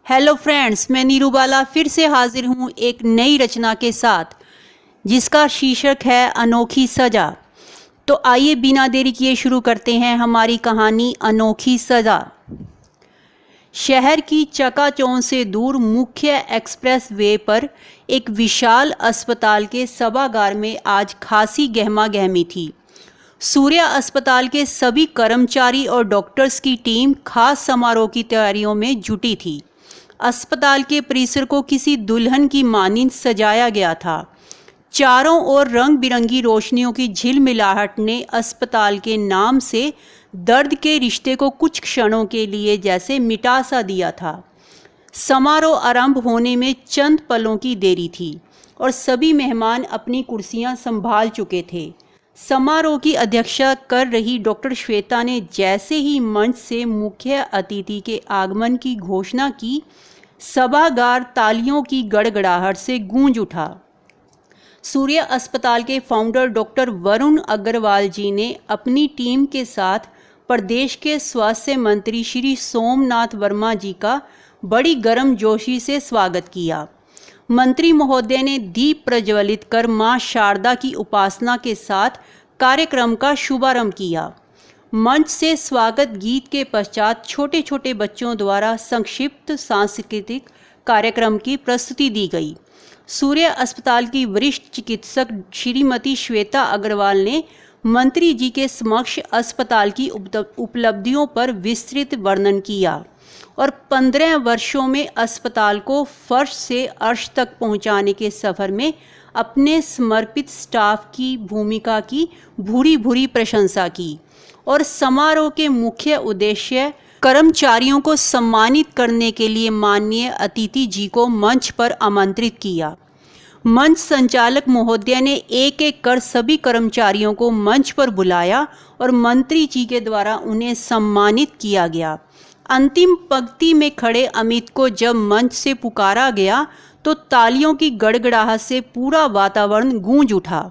Hello friends, मैं नीरू बाला फिर से हाजिर हूँ एक नई रचना के साथ जिसका शीर्षक है अनोखी सज़ा। तो आइए बिना देरी किए शुरू करते हैं हमारी कहानी अनोखी सज़ा। शहर की चकाचौंध से दूर मुख्य एक्सप्रेस वे पर एक विशाल अस्पताल के सभागार में आज खासी गहमा गहमी थी। सूर्या अस्पताल के सभी कर्मचारी और डॉक्टर्स की टीम खास समारोह की तैयारियों में जुटी थी। अस्पताल के परिसर को किसी दुल्हन की मानिंद सजाया गया था। चारों ओर रंग बिरंगी रोशनियों की झिलमिलाहट ने अस्पताल के नाम से दर्द के रिश्ते को कुछ क्षणों के लिए जैसे मिटा सा दिया था। समारोह आरंभ होने में चंद पलों की देरी थी और सभी मेहमान अपनी कुर्सियां संभाल चुके थे। समारोह की अध्यक्षता कर रही डॉक्टर श्वेता ने जैसे ही मंच से मुख्य अतिथि के आगमन की घोषणा की, सभागार तालियों की गड़गड़ाहट से गूंज उठा। सूर्या अस्पताल के फाउंडर डॉक्टर वरुण अग्रवाल जी ने अपनी टीम के साथ प्रदेश के स्वास्थ्य मंत्री श्री सोमनाथ वर्मा जी का बड़ी गर्मजोशी से स्वागत किया। मंत्री महोदय ने दीप प्रज्वलित कर मां शारदा की उपासना के साथ कार्यक्रम का शुभारंभ किया। मंच से स्वागत गीत के पश्चात छोटे छोटे बच्चों द्वारा संक्षिप्त सांस्कृतिक कार्यक्रम की प्रस्तुति दी गई। सूर्या अस्पताल की वरिष्ठ चिकित्सक श्रीमती श्वेता अग्रवाल ने मंत्री जी के समक्ष अस्पताल की उपलब्धियों पर विस्तृत वर्णन किया और 15 वर्षों में अस्पताल को फर्श से अर्श तक पहुंचाने के सफर में अपने समर्पित स्टाफ की भूमिका की भूरी भूरी प्रशंसा की और समारोह के मुख्य उद्देश्य कर्मचारियों को सम्मानित करने के लिए माननीय अतिथि जी को मंच पर आमंत्रित किया। मंच संचालक महोदय ने एक एक कर सभी कर्मचारियों को मंच पर बुलाया और मंत्री जी के द्वारा उन्हें सम्मानित किया गया। अंतिम पंक्ति में खड़े अमित को जब मंच से पुकारा गया तो तालियों की गड़गड़ाहट से पूरा वातावरण गूंज उठा।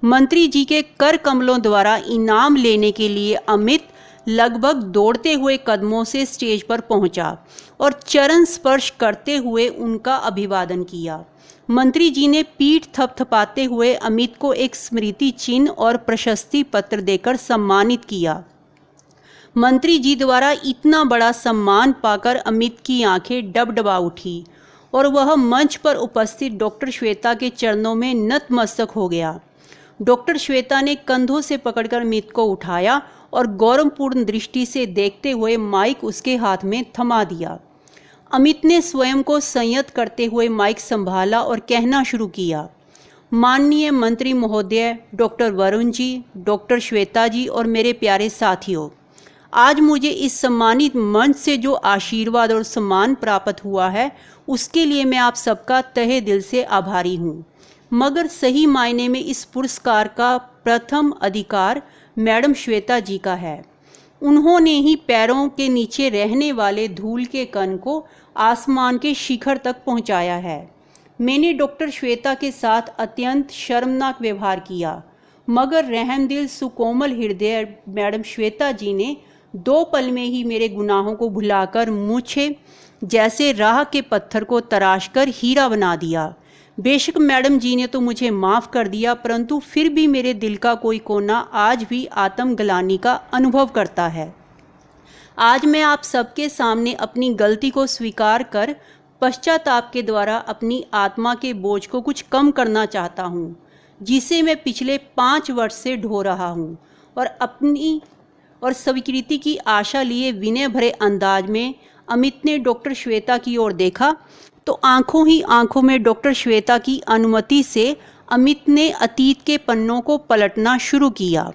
मंत्री जी के कर कमलों द्वारा इनाम लेने के लिए अमित लगभग दौड़ते हुए कदमों से स्टेज पर पहुंचा और चरण स्पर्श करते हुए उनका अभिवादन किया। मंत्री जी ने पीठ थपथपाते हुए अमित को एक स्मृति चिन्ह और प्रशस्ति पत्र देकर सम्मानित किया। मंत्री जी द्वारा इतना बड़ा सम्मान पाकर अमित की आंखें डबडबा उठी और वह मंच पर उपस्थित डॉक्टर श्वेता के चरणों में नतमस्तक हो गया। डॉक्टर श्वेता ने कंधों से पकड़कर अमित को उठाया और गौरवपूर्ण दृष्टि से देखते हुए माइक उसके हाथ में थमा दिया। अमित ने स्वयं को संयत करते हुए माइक संभाला और कहना शुरू किया, माननीय मंत्री महोदय, डॉक्टर वरुण जी, डॉक्टर श्वेता जी और मेरे प्यारे साथियों, आज मुझे इस सम्मानित मंच से जो आशीर्वाद और सम्मान प्राप्त हुआ है उसके लिए मैं आप सबका तहे दिल से आभारी हूँ। मगर सही मायने में इस पुरस्कार का प्रथम अधिकार मैडम श्वेता जी का है। उन्होंने ही पैरों के नीचे रहने वाले धूल के कण को आसमान के शिखर तक पहुंचाया है। मैंने डॉक्टर श्वेता के साथ अत्यंत शर्मनाक व्यवहार किया, मगर रहमदिल सुकोमल हृदय मैडम श्वेता जी ने 2 पल में ही मेरे गुनाहों को भुलाकर मुझे जैसे राह के पत्थर को तराशकर हीरा बना दिया। बेशक मैडम जी ने तो मुझे माफ़ कर दिया, परंतु फिर भी मेरे दिल का कोई कोना आज भी आत्मग्लानि का अनुभव करता है। आज मैं आप सबके सामने अपनी गलती को स्वीकार कर पश्चाताप के द्वारा अपनी आत्मा के बोझ को कुछ कम करना चाहता हूँ, जिसे मैं पिछले 5 वर्ष से ढो रहा हूँ। और स्वीकृति की आशा लिए विनय भरे अंदाज में अमित ने डॉक्टर श्वेता की ओर देखा तो आंखों ही आंखों में डॉक्टर श्वेता की अनुमति से अमित ने अतीत के पन्नों को पलटना शुरू किया।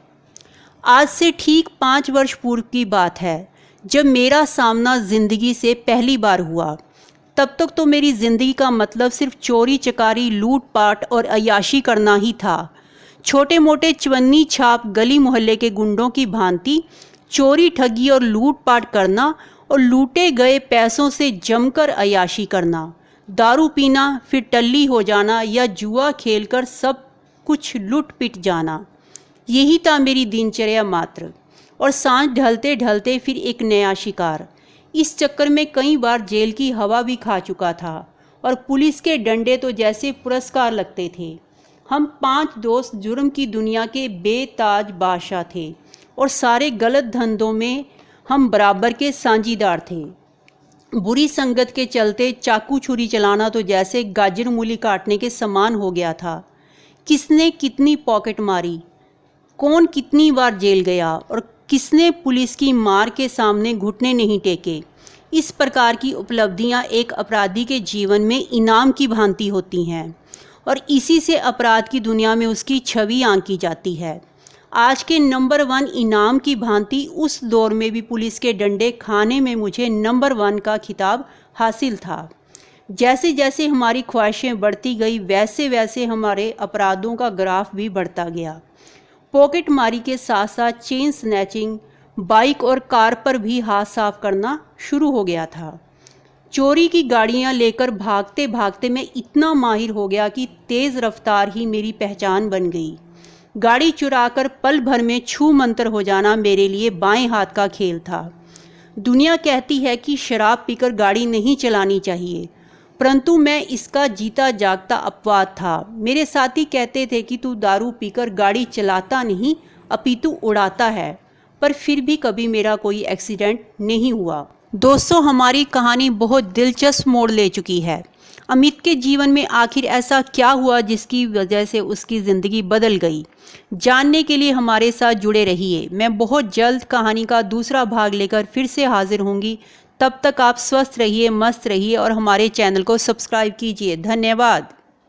आज से ठीक 5 वर्ष पूर्व की बात है, जब मेरा सामना जिंदगी से पहली बार हुआ। तब तक तो मेरी जिंदगी का मतलब सिर्फ चोरी चकारी, लूटपाट और अय्याशी करना ही था। छोटे मोटे चवन्नी छाप गली मोहल्ले के गुंडों की भांति चोरी ठगी और लूटपाट करना और लूटे गए पैसों से जमकर अय्याशी करना, दारू पीना, फिर टल्ली हो जाना या जुआ खेलकर सब कुछ लूट पिट जाना, यही था मेरी दिनचर्या मात्र। और सांझ ढलते ढलते फिर एक नया शिकार। इस चक्कर में कई बार जेल की हवा भी खा चुका था और पुलिस के डंडे तो जैसे पुरस्कार लगते थे। हम 5 दोस्त जुर्म की दुनिया के बेताज बादशाह थे और सारे गलत धंधों में हम बराबर के साझीदार थे। बुरी संगत के चलते चाकू छुरी चलाना तो जैसे गाजर मूली काटने के समान हो गया था। किसने कितनी पॉकेट मारी, कौन कितनी बार जेल गया और किसने पुलिस की मार के सामने घुटने नहीं टेके। इस प्रकार की उपलब्धियां एक अपराधी के जीवन में इनाम की भांति होती हैं और इसी से अपराध की दुनिया में उसकी छवि आंकी जाती है। आज के नंबर 1 इनाम की भांति उस दौर में भी पुलिस के डंडे खाने में मुझे नंबर 1 का खिताब हासिल था। जैसे जैसे हमारी ख्वाहिशें बढ़ती गई वैसे वैसे हमारे अपराधों का ग्राफ भी बढ़ता गया। पॉकेट मारी के साथ साथ चेन स्नैचिंग, बाइक और कार पर भी हाथ साफ करना शुरू हो गया था। चोरी की गाड़ियां लेकर भागते भागते मैं इतना माहिर हो गया कि तेज़ रफ्तार ही मेरी पहचान बन गई। गाड़ी चुराकर पल भर में छू मंतर हो जाना मेरे लिए बाएं हाथ का खेल था। दुनिया कहती है कि शराब पीकर गाड़ी नहीं चलानी चाहिए, परंतु मैं इसका जीता जागता अपवाद था। मेरे साथी कहते थे कि तू दारू पीकर गाड़ी चलाता नहीं अपितु उड़ाता है, पर फिर भी कभी मेरा कोई एक्सीडेंट नहीं हुआ। दोस्तों, हमारी कहानी बहुत दिलचस्प मोड़ ले चुकी है। अमित के जीवन में आखिर ऐसा क्या हुआ जिसकी वजह से उसकी ज़िंदगी बदल गई? जानने के लिए हमारे साथ जुड़े रहिए। मैं बहुत जल्द कहानी का दूसरा भाग लेकर फिर से हाजिर होंगी। तब तक आप स्वस्थ रहिए, मस्त रहिए और हमारे चैनल को सब्सक्राइब कीजिए। धन्यवाद।